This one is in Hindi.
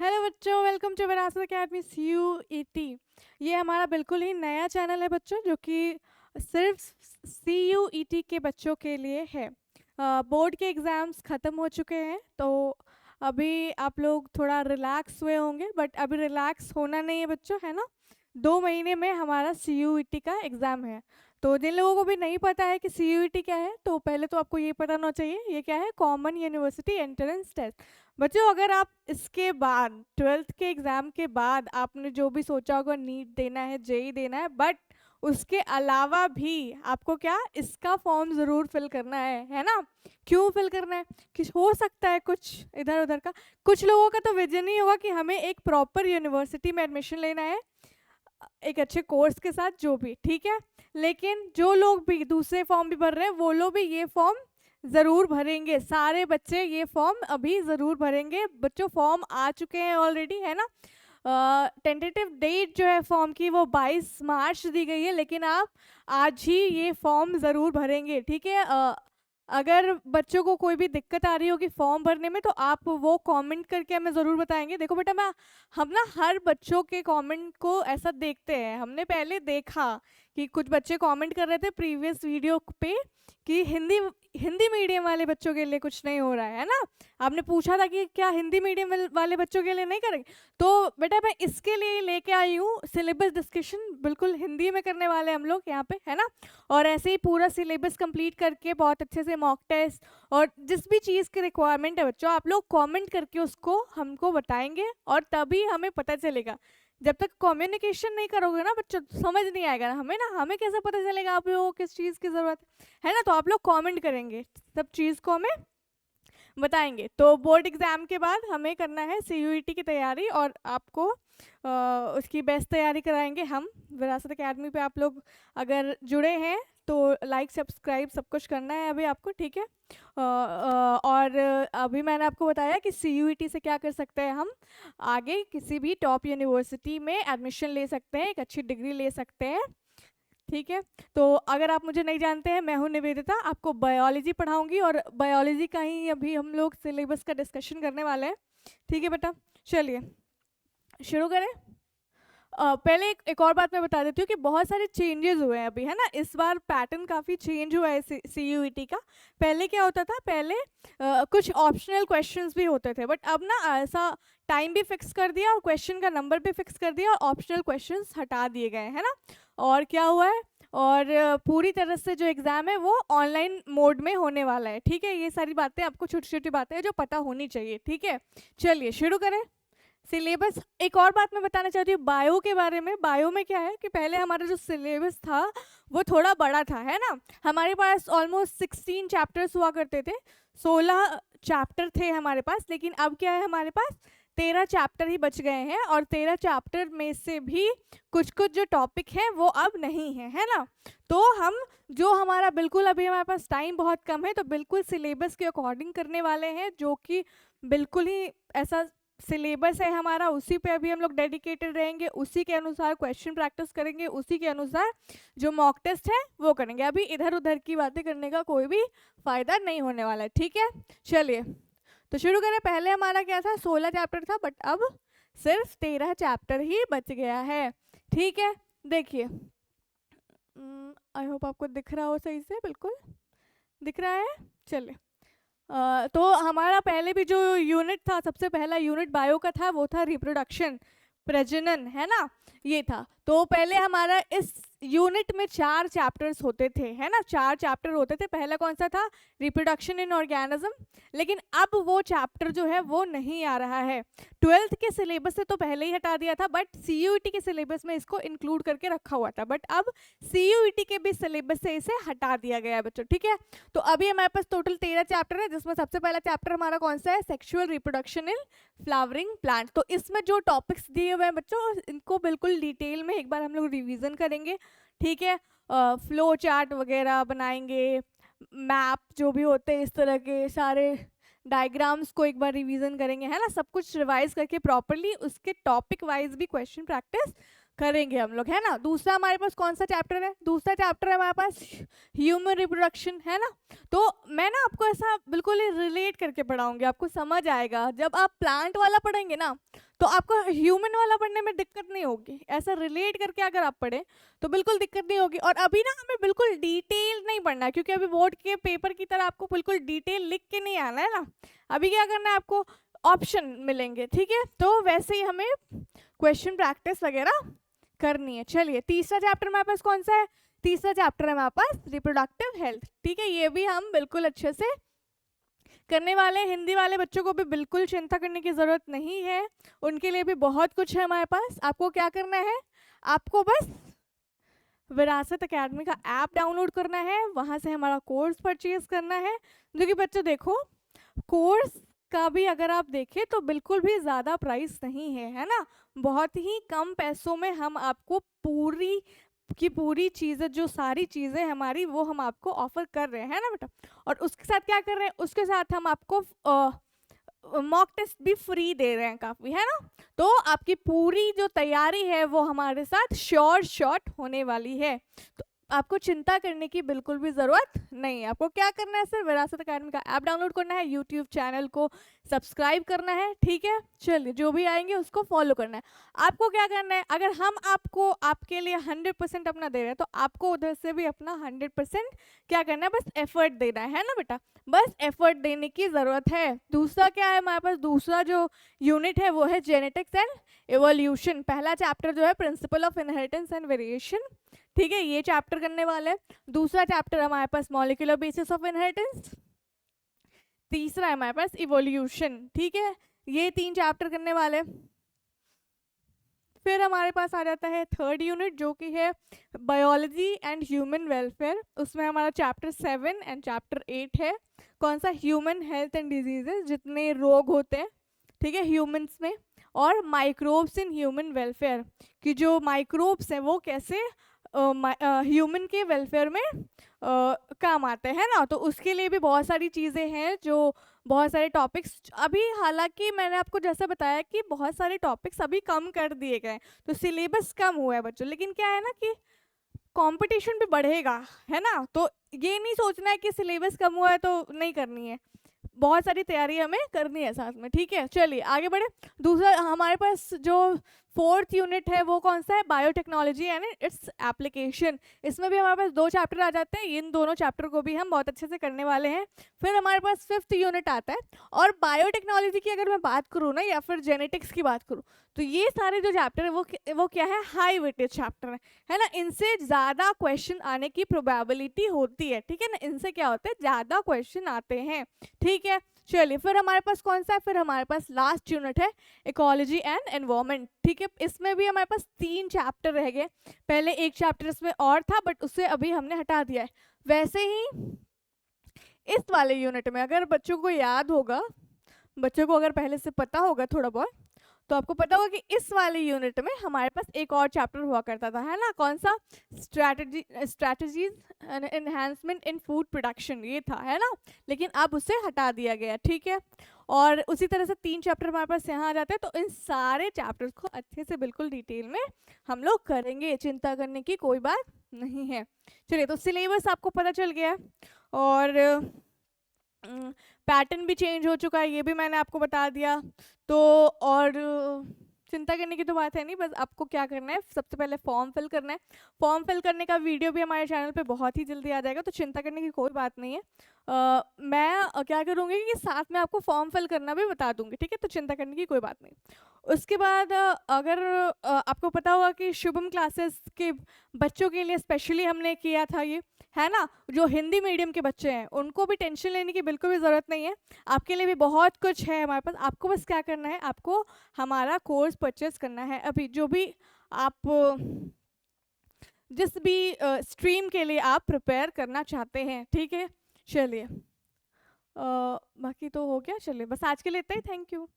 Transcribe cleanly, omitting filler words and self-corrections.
हेलो बच्चों, वेलकम टू विरासत अकेडमी CUET। ये हमारा बिल्कुल ही नया चैनल है बच्चों, जो कि सिर्फ CUET के बच्चों के लिए है। बोर्ड के एग्ज़ाम्स ख़त्म हो चुके हैं, तो अभी आप लोग थोड़ा रिलैक्स हुए होंगे, बट अभी रिलैक्स होना नहीं है बच्चों, है ना। 2 महीने में हमारा CUET का एग्ज़ाम है। तो जिन लोगों को भी नहीं पता है कि CUET क्या है, तो पहले तो आपको ये पता होना चाहिए ये क्या है, कॉमन यूनिवर्सिटी एंट्रेंस टेस्ट। बच्चों, अगर आप इसके बाद 12th के एग्ज़ाम के बाद आपने जो भी सोचा होगा नीट देना है, जेई देना है, बट उसके अलावा भी आपको क्या इसका फॉर्म ज़रूर फिल करना है ना। क्यों फिल करना है कि हो सकता है कुछ इधर उधर का, कुछ लोगों का तो विजन ही होगा कि हमें एक प्रॉपर यूनिवर्सिटी में एडमिशन लेना है, एक अच्छे कोर्स के साथ, जो भी ठीक है। लेकिन जो लोग भी दूसरे फॉर्म भी भर रहे हैं, वो लोग भी ये फॉर्म ज़रूर भरेंगे। सारे बच्चे ये फॉर्म अभी ज़रूर भरेंगे। बच्चों, फॉर्म आ चुके हैं ऑलरेडी, है ना। टेंटेटिव डेट जो है फॉर्म की वो 22 मार्च दी गई है, लेकिन आप आज ही ये फॉर्म ज़रूर भरेंगे, ठीक है। अगर बच्चों को कोई भी दिक्कत आ रही होगी फॉर्म भरने में, तो आप वो कमेंट करके हमें ज़रूर बताएंगे। देखो बेटा, हम ना हर बच्चों के कमेंट को ऐसा देखते हैं। हमने पहले देखा कि कुछ बच्चे कमेंट कर रहे थे प्रीवियस वीडियो पे कि हिंदी हिंदी मीडियम वाले बच्चों के लिए कुछ नहीं हो रहा है ना। आपने पूछा था कि क्या हिंदी मीडियम वाले बच्चों के लिए नहीं करेंगे। तो बेटा, मैं इसके लिए लेके आई हूँ सिलेबस डिस्कशन, बिल्कुल हिंदी में करने वाले हम लोग यहाँ पे, है ना। और ऐसे ही पूरा सिलेबस कंप्लीट करके बहुत अच्छे से मॉक टेस्ट और जिस भी चीज़ की रिक्वायरमेंट है बच्चों, आप लोग कमेंट करके उसको हमको बताएंगे, और तभी हमें पता चलेगा। जब तक कम्युनिकेशन नहीं करोगे ना बच्चों, समझ नहीं आएगा ना, हमें कैसे पता चलेगा आप लोगों को किस चीज़ की ज़रूरत है ना। तो आप लोग कमेंट करेंगे, सब चीज़ को हमें बताएंगे। तो बोर्ड एग्ज़ाम के बाद हमें करना है CUET की तैयारी, और आपको उसकी बेस्ट तैयारी कराएंगे हम। विरासत अकेडमी पे आप लोग अगर जुड़े हैं तो लाइक सब्सक्राइब सब कुछ करना है अभी आपको, ठीक है। और अभी मैंने आपको बताया कि CUET से क्या कर सकते हैं हम, आगे किसी भी टॉप यूनिवर्सिटी में एडमिशन ले सकते हैं, एक अच्छी डिग्री ले सकते हैं, ठीक है। तो अगर आप मुझे नहीं जानते हैं, मैं हूँ निवेदिता, आपको बायोलॉजी पढ़ाऊंगी, और बायोलॉजी का ही अभी हम लोग सिलेबस का डिस्कशन करने वाले हैं, ठीक है बेटा। चलिए शुरू करें। पहले एक और बात मैं बता देती हूँ कि बहुत सारे चेंजेस हुए हैं अभी, है ना। इस बार पैटर्न काफ़ी चेंज हुआ है CUET का। पहले क्या होता था, पहले कुछ ऑप्शनल क्वेश्चंस भी होते थे, बट अब ना ऐसा टाइम भी फिक्स कर दिया और क्वेश्चन का नंबर भी फिक्स कर दिया, और ऑप्शनल क्वेश्चंस हटा दिए गए, है ना। और क्या हुआ है, और पूरी तरह से जो एग्ज़ाम है वो ऑनलाइन मोड में होने वाला है, ठीक है। ये सारी बातें आपको, छोटी छोटी बातें हैं जो पता होनी चाहिए, ठीक है। चलिए शुरू करें सिलेबस। एक और बात मैं बताना चाहती हूँ बायो के बारे में। बायो में क्या है कि पहले हमारा जो सिलेबस था वो थोड़ा बड़ा था, है ना। हमारे पास ऑलमोस्ट 16 चैप्टर्स हुआ करते थे, 16 चैप्टर थे हमारे पास। लेकिन अब क्या है, हमारे पास 13 चैप्टर ही बच गए हैं, और 13 चैप्टर में से भी कुछ कुछ जो टॉपिक हैं वो अब नहीं है ना। तो हम जो हमारा बिल्कुल, अभी हमारे पास टाइम बहुत कम है, तो बिल्कुल सिलेबस के अकॉर्डिंग करने वाले हैं, जो कि बिल्कुल ही ऐसा सिलेबस है हमारा, उसी पे अभी हम लोग डेडिकेटेड रहेंगे, उसी के अनुसार क्वेश्चन प्रैक्टिस करेंगे, उसी के अनुसार जो मॉक टेस्ट है वो करेंगे। अभी इधर उधर की बातें करने का कोई भी फायदा नहीं होने वाला है, ठीक है। चलिए तो शुरू करें। पहले हमारा क्या था, 16 चैप्टर था, बट अब सिर्फ 13 चैप्टर ही बच गया है, ठीक है। देखिए, आई होप आपको दिख रहा हो सही से, बिल्कुल दिख रहा है। चलिए, तो हमारा पहले भी जो यूनिट था, सबसे पहला यूनिट बायो का था, वो था रिप्रोडक्शन, प्रजनन, है ना, ये था। तो पहले हमारा इस यूनिट में 4 चैप्टर्स होते थे, है ना, 4 चैप्टर होते थे। पहला कौन सा था, रिप्रोडक्शन इन ऑर्गेनिज्म। लेकिन अब वो चैप्टर जो है वो नहीं आ रहा है। 12th के सिलेबस से तो पहले ही हटा दिया था, बट CUET के सिलेबस में इसको इंक्लूड करके रखा हुआ था, बट अब CUET के भी सिलेबस से इसे हटा दिया गया है बच्चों, ठीक है। तो अभी हमारे पास टोटल 13 चैप्टर है, जिसमें सबसे पहला चैप्टर हमारा कौन सा है, sexual reproduction in flowering plant. तो इसमें जो टॉपिक्स दिए हुए हैं बच्चों, इनको बिल्कुल डिटेल में एक बार हम लोग रिवीजन करेंगे, ठीक है। फ्लो चार्ट वगैरह बनाएंगे, मैप जो भी होते हैं, इस तरह के सारे डायग्राम्स को एक बार रिवीजन करेंगे, है ना। सब कुछ रिवाइज करके प्रॉपरली उसके टॉपिक वाइज भी क्वेश्चन प्रैक्टिस करेंगे हम लोग, है ना। दूसरा हमारे पास कौन सा चैप्टर है? दूसरा चैप्टर है हमारे पास ह्यूमन रिप्रोडक्शन, है ना। तो मैं ना आपको ऐसा बिल्कुल ही रिलेट करके पढ़ाऊंगी, आपको समझ आएगा। जब आप प्लांट वाला पढ़ेंगे ना तो आपको ह्यूमन वाला पढ़ने में दिक्कत नहीं होगी। ऐसा रिलेट करके अगर आप पढ़ें तो बिल्कुल दिक्कत नहीं होगी। और अभी ना हमें बिल्कुल डिटेल नहीं पढ़ना है, क्योंकि अभी बोर्ड के पेपर की तरह आपको बिल्कुल डिटेल लिख के नहीं आना है ना। अभी क्या करना है, आपको ऑप्शन मिलेंगे, ठीक है। तो वैसे ही हमें क्वेश्चन प्रैक्टिस वगैरह करनी है। चलिए, तीसरा चैप्टर हमारे पास कौन सा है? तीसरा चैप्टर है हमारे पास रिप्रोडक्टिव हेल्थ, ठीक है। ये भी हम बिल्कुल अच्छे से करने वाले। हिंदी वाले बच्चों को भी बिल्कुल चिंता करने की ज़रूरत नहीं है, उनके लिए भी बहुत कुछ है हमारे पास। आपको क्या करना है, आपको बस विरासत एकेडमी का ऐप डाउनलोड करना है, वहाँ से हमारा कोर्स परचेज करना है। जो कि बच्चों देखो, कोर्स का भी अगर आप देखें तो बिल्कुल भी ज़्यादा प्राइस नहीं है ना। बहुत ही कम पैसों में हम आपको पूरी की पूरी चीज़ें, जो सारी चीज़ें हमारी, वो हम आपको ऑफर कर रहे हैं ना बेटा। और उसके साथ क्या कर रहे हैं, उसके साथ हम आपको मॉक टेस्ट भी फ्री दे रहे हैं काफ़ी, है ना। तो आपकी पूरी जो तैयारी है वो हमारे साथ श्योर शॉट होने वाली है। तो आपको चिंता करने की बिल्कुल भी ज़रूरत नहीं है। आपको क्या करना है, सिर्फ विरासत एकेडमी का ऐप डाउनलोड करना है, यूट्यूब चैनल को सब्सक्राइब करना है, ठीक है। चलिए, जो भी आएंगे उसको फॉलो करना है। आपको क्या करना है, अगर हम आपको आपके लिए 100% अपना दे रहे हैं तो आपको उधर से भी अपना 100% क्या करना है, बस एफर्ट देना है ना बेटा। बस एफर्ट देने की ज़रूरत है। दूसरा क्या है हमारे पास, दूसरा जो यूनिट है वो है जेनेटिक्स एंड एवोल्यूशन। पहला चैप्टर जो है principle of inheritance and variation, ठीक है, ये चैप्टर करने वाले हैं। दूसरा चैप्टर हमारे पास मॉलिक्यूलर बेसिस ऑफ इनहेरिटेंस। तीसरा है हमारे पास इवोल्यूशन, ठीक है। ये 3 चैप्टर करने वाले। फिर हमारे पास आ जाता है थर्ड यूनिट, जो कि है बायोलॉजी एंड ह्यूमन वेलफेयर। उसमें हमारा चैप्टर 7 एंड चैप्टर 8 है। कौन सा, ह्यूमन हेल्थ एंड डिजीजेस, जितने रोग होते हैं, ठीक है, ह्यूमंस में। और माइक्रोब्स इन ह्यूमन वेलफेयर, कि जो माइक्रोब्स हैं वो कैसे ह्यूमन के वेलफेयर में काम आते हैं ना। तो उसके लिए भी बहुत सारी चीज़ें हैं, जो बहुत सारे टॉपिक्स अभी, हालांकि मैंने आपको जैसे बताया कि बहुत सारे टॉपिक्स अभी कम कर दिए गए, तो सिलेबस कम हुआ है बच्चों। लेकिन क्या है ना कि कंपटीशन भी बढ़ेगा, है ना। तो ये नहीं सोचना है कि सिलेबस कम हुआ है तो नहीं करनी है, बहुत सारी तैयारी हमें करनी है साथ में, ठीक है। चलिए आगे बढ़े। दूसरा हमारे पास जो फोर्थ यूनिट है वो कौन सा है, बायोटेक्नोलॉजी एंड इट्स एप्लीकेशन। इसमें भी हमारे पास 2 चैप्टर आ जाते हैं। इन दोनों चैप्टर को भी हम बहुत अच्छे से करने वाले हैं। फिर हमारे पास 5th यूनिट आता है। और बायोटेक्नोलॉजी की अगर मैं बात करूँ ना, या फिर जेनेटिक्स की बात करूँ, तो ये सारे जो चैप्टर है वो क्या है, हाई वेटेज चैप्टर है ना। इनसे ज़्यादा क्वेश्चन आने की प्रोबेबिलिटी होती है, ठीक है ना। इनसे क्या होता है, ज़्यादा क्वेश्चन आते हैं, ठीक है। चलिए, फिर हमारे पास कौन सा है, फिर हमारे पास लास्ट यूनिट है इकोलॉजी एंड एनवायरनमेंट, ठीक है। इसमें भी हमारे पास 3 चैप्टर रह गए। पहले एक चैप्टर इसमें और था, बट उससे अभी हमने हटा दिया है। वैसे ही इस वाले यूनिट में अगर बच्चों को याद होगा, बच्चों को अगर पहले से पता होगा थोड़ा बहुत, तो आपको पता होगा कि इस वाले यूनिट में हमारे पास एक और चैप्टर हुआ करता था, है ना। कौन सा, स्ट्रैटेजीज एनहांसमेंट इन फूड प्रोडक्शन, ये था, है ना। लेकिन अब उसे हटा दिया गया, ठीक है। और उसी तरह से 3 चैप्टर हमारे पास यहाँ आ जाते हैं। तो इन सारे चैप्टर्स को अच्छे से बिल्कुल डिटेल में हम लोग करेंगे, चिंता करने की कोई बात नहीं है। चलिए, तो सिलेबस आपको पता चल गया है, और पैटर्न भी चेंज हो चुका है, ये भी मैंने आपको बता दिया। तो और चिंता करने की तो बात है नहीं, बस आपको क्या करना है, सबसे पहले फॉर्म फिल करना है। फॉर्म फिल करने का वीडियो भी हमारे चैनल पे बहुत ही जल्दी आ जाएगा, तो चिंता करने की कोई बात नहीं है। मैं क्या करूँगी कि साथ में आपको फॉर्म फिल करना भी बता दूंगी, ठीक है। तो चिंता करने की कोई बात नहीं। उसके बाद अगर आपको पता होगा कि शुभम क्लासेस के बच्चों के लिए स्पेशली हमने किया था ये, है ना। जो हिंदी मीडियम के बच्चे हैं उनको भी टेंशन लेने की बिल्कुल भी ज़रूरत नहीं है। आपके लिए भी बहुत कुछ है हमारे पास। आपको बस क्या करना है, आपको हमारा कोर्स परचेस करना है। अभी जो भी आप जिस भी स्ट्रीम के लिए आप प्रिपेयर करना चाहते हैं, ठीक है। चलिए, बाकी तो हो गया। चलिए, बस आज के लिए इतना ही। Thank you.